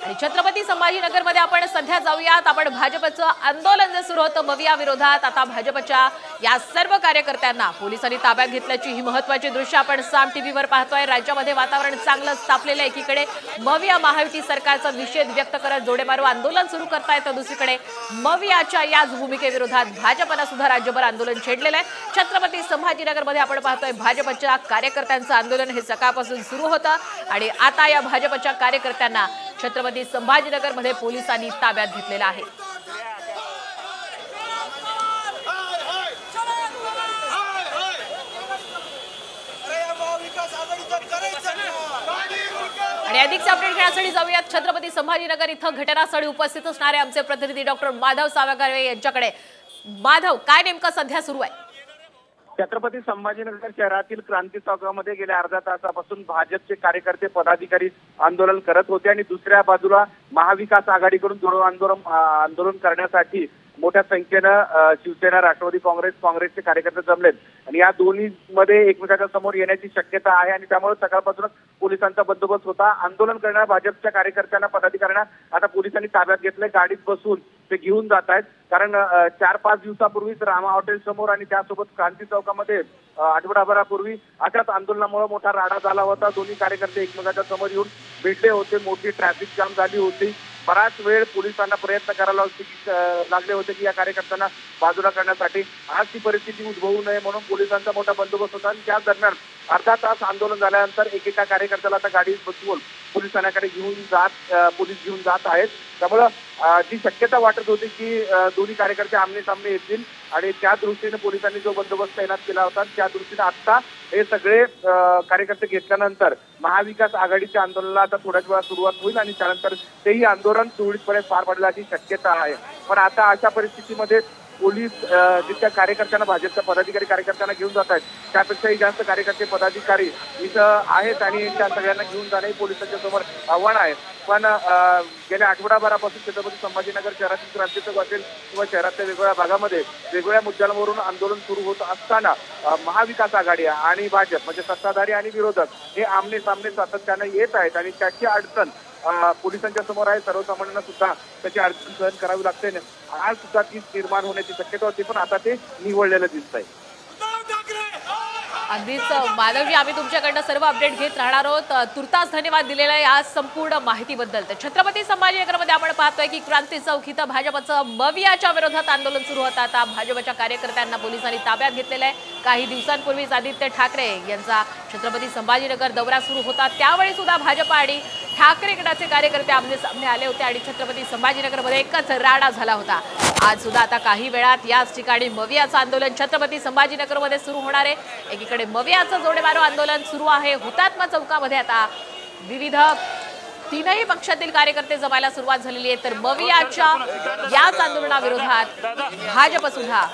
आणि छत्रपती संभाजीनगरमध्ये आपण सध्या जाऊयात। आपण भाजपचं आंदोलन जे सुरू होतं मविया विरोधात, आता भाजपच्या या सर्व कार्यकर्त्यांना पोलिसांनी ताब्यात घेतल्याची ही महत्त्वाची दृश्य आपण साम टीव्हीवर पाहतोय। राज्यामध्ये वातावरण चांगलंच तापलेलं आहे। एकीकडे मविया महायुती सरकारचा निषेध व्यक्त करत जोडेमारू आंदोलन सुरू करतायत, तर दुसरीकडे मवियाच्या याच भूमिकेविरोधात भाजपनं सुद्धा राज्यभर आंदोलन छेडलेलं आहे। छत्रपती संभाजीनगरमध्ये आपण पाहतोय भाजपच्या कार्यकर्त्यांचं आंदोलन हे सकाळपासून सुरू होतं आणि आता या भाजपच्या कार्यकर्त्यांना छत्रपती संभाजीनगरमध्ये पोलिसांनी ताब्यात घेतलेलं आहे। आणि अधिकचे अपडेट घेण्यासाठी जाऊयात छत्रपती संभाजीनगर इथं घटनास्थळी उपस्थित असणारे आमचे प्रतिनिधी डॉक्टर माधव सावगारे यांच्याकडे। माधव, काय नेमकं सध्या सुरू आहे? छत्रपती संभाजीनगर शहरातील क्रांती चौकामध्ये गेल्या अर्ध्या तासापासून भाजपचे कार्यकर्ते पदाधिकारी आंदोलन करत होते आणि दुसऱ्या बाजूला महाविकास आघाडीकडून जोडो आंदोलन करण्यासाठी मोठ्या संख्येनं शिवसेना, राष्ट्रवादी काँग्रेसचे कार्यकर्ते जमलेत आणि या दोन्ही मध्ये एकमेकांच्या समोर येण्याची शक्यता आहे आणि त्यामुळे सकाळपासूनच पोलिसांचा बंदोबस्त होता। आंदोलन करणाऱ्या भाजपच्या कार्यकर्त्यांना, पदाधिकाऱ्यांना आता पोलिसांनी ताब्यात घेतले, गाडीत बसून ते घेऊन जात आहेत। कारण 4-5 दिवसापूर्वीच रामा हॉटेल समोर आणि त्यासोबत क्रांती चौकामध्ये आठवडाभरापूर्वी अशाच आंदोलनामुळे मोठा राडा झाला होता। दोन्ही कार्यकर्ते एकमेकांच्या समोर येऊन भेटले होते, मोठी ट्रॅफिक जाम झाली होती। बराच वेळ पोलिसांना प्रयत्न करायला लागले होते की या कार्यकर्त्यांना बाजूला करण्यासाठी। आज ती परिस्थिती उद्भवू नये म्हणून पोलिसांचा मोठा बंदोबस्त होता आणि त्याच दरम्यान अर्धा तास आंदोलन झाल्यानंतर एकेका कार्यकर्त्याला आता गाडीत बसवून पोलिसांकडे पोलीस घेऊन जात आहेत। त्यामुळे जी शक्यता वाटत होती की दोन्ही कार्यकर्ते आमने सामने येतील आणि त्या दृष्टीने पोलिसांनी जो बंदोबस्त तैनात केला होता त्या दृष्टीने आता हे सगळे कार्यकर्ते घेतल्यानंतर महाविकास आघाडीच्या आंदोलनाला आता थोड्याच वेळात सुरुवात होईल आणि त्यानंतर तेही आंदोलन सुरळीतपणे पार पडण्याची शक्यता आहे। पण आता अशा परिस्थितीमध्ये पोलीस जितक्या कार्यकर्त्यांना, भाजपच्या पदाधिकारी कार्यकर्त्यांना घेऊन जात आहेत त्यापेक्षाही जास्त कार्यकर्ते पदाधिकारी इथं आहेत आणि त्या सगळ्यांना घेऊन जाणे पोलिसांच्या समोर आव्हान आहे। पण गेल्या आठवडाभरापासून छत्रपती संभाजीनगर शहरातील क्रांती चौक असेल किंवा शहरातल्या वेगवेगळ्या भागामध्ये वेगवेगळ्या मुद्द्यांवरून आंदोलन सुरू होत असताना महाविकास आघाडी आणि भाजप म्हणजे सत्ताधारी आणि विरोधक हे आमने सामने सातत्याने येत आहेत आणि त्याची अडचण पोलिसांच्या समोर आहे। सर्वसामान्यांना सुद्धा त्याची अडचण सहन करावी लागते। आज सुद्धा ती निर्माण होण्याची शक्यता होती, पण आता ते निवडलेलं दिसत आहे। अगदीच माधवजी, आम्ही तुमच्याकडनं सर्व अपडेट घेत राहणार आहोत। तुर्तास धन्यवाद दिलेला या संपूर्ण माहितीबद्दल। तर छत्रपती संभाजीनगरमध्ये आपण पाहतोय की क्रांती चौक इथं भाजपचं मवियाच्या विरोधात आंदोलन सुरू होतं। आता भाजपच्या कार्यकर्त्यांना पोलिसांनी ताब्यात घेतलेलं आहे। काही दिवसांपूर्वीच आदित्य ठाकरे यांचा छत्रपती संभाजीनगर दौरा सुरू होता, त्यावेळी सुद्धा भाजप आणि ठाकरे गटाचे कार्यकर्ते आमने सामने आले होते आणि छत्रपती संभाजीनगरमध्ये एकच राडा झाला होता। आज सुद्धा आता काही वेळात याच ठिकाणी मवियाचं आंदोलन छत्रपती संभाजीनगरमध्ये सुरू होणार आहे। एकीकडे मवियाचं जोडेमारो आंदोलन सुरू आहे। हुतात्मा चौकामध्ये आता विविध तीनही पक्षातील कार्यकर्ते जमायला सुरुवात झालेली आहे, तर मवियाच्या याच आंदोलनाविरोधात भाजप सुद्धा